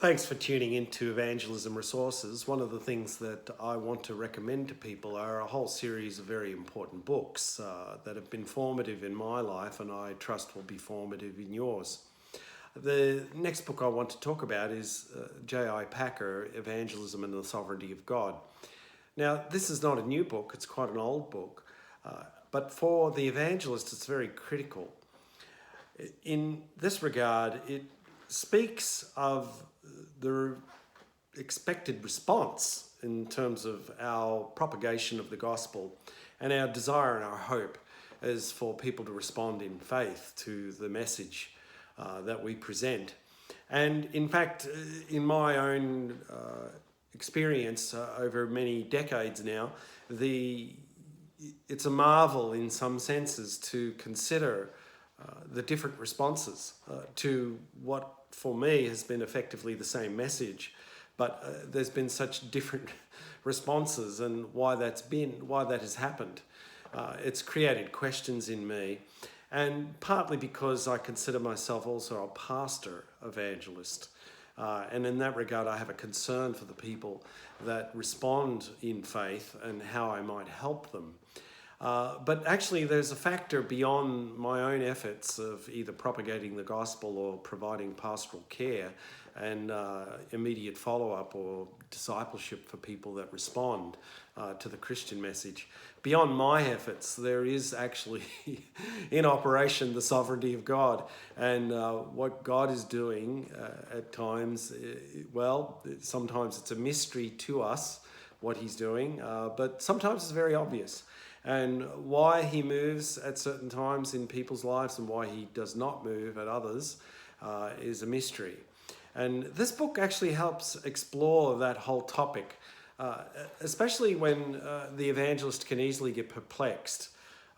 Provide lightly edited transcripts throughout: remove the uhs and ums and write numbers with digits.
Thanks for tuning into Evangelism Resources. One of the things that I want to recommend to people are a whole series of very important books that have been formative in my life and I trust will be formative in yours. The next book I want to talk about is J.I. Packer, Evangelism and the Sovereignty of God. Now, this is not a new book, it's quite an old book, but for the evangelist it's very critical. In this regard, it speaks of the expected response in terms of our propagation of the gospel, and our desire and our hope is for people to respond in faith to the message that we present. And in fact, in my own experience over many decades now, it's a marvel in some senses to consider the different responses to what for me has been effectively the same message, but there's been such different responses, and why that has happened. It's created questions in me, and partly because I consider myself also a pastor evangelist. And in that regard, I have a concern for the people that respond in faith and how I might help them. But actually there's a factor beyond my own efforts of either propagating the gospel or providing pastoral care and immediate follow-up or discipleship for people that respond to the Christian message. Beyond my efforts, there is actually in operation the sovereignty of God, and what God is doing at times, sometimes it's a mystery to us what he's doing, but sometimes it's very obvious. And why he moves at certain times in people's lives and why he does not move at others is a mystery. And this book actually helps explore that whole topic, especially when the evangelist can easily get perplexed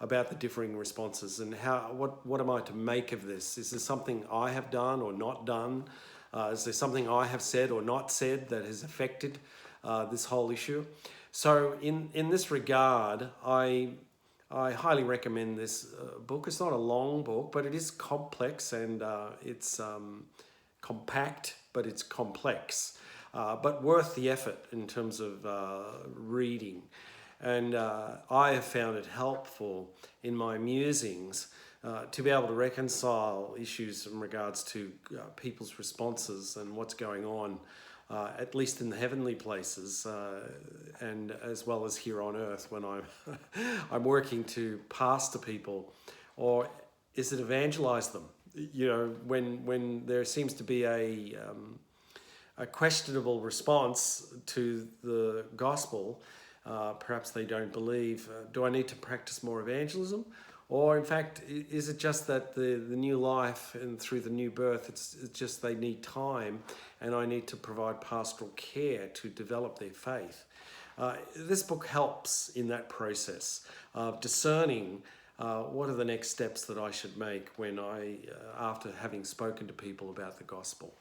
about the differing responses and what am I to make of this? Is this something I have done or not done? Is there something I have said or not said that has affected this whole issue? So in this regard, I highly recommend this book. It's not a long book, but it is complex, and it's compact, but it's complex, but worth the effort in terms of reading. And I have found it helpful in my musings to be able to reconcile issues in regards to people's responses and what's going on, at least in the heavenly places, and as well as here on earth when I'm working to pastor people, or is it evangelize them? You know, when there seems to be a questionable response to the gospel, perhaps they don't believe. Do I need to practice more evangelism? Or in fact, is it just that the new life and through the new birth, it's just they need time and I need to provide pastoral care to develop their faith? This book helps in that process of discerning what are the next steps that I should make when after having spoken to people about the gospel.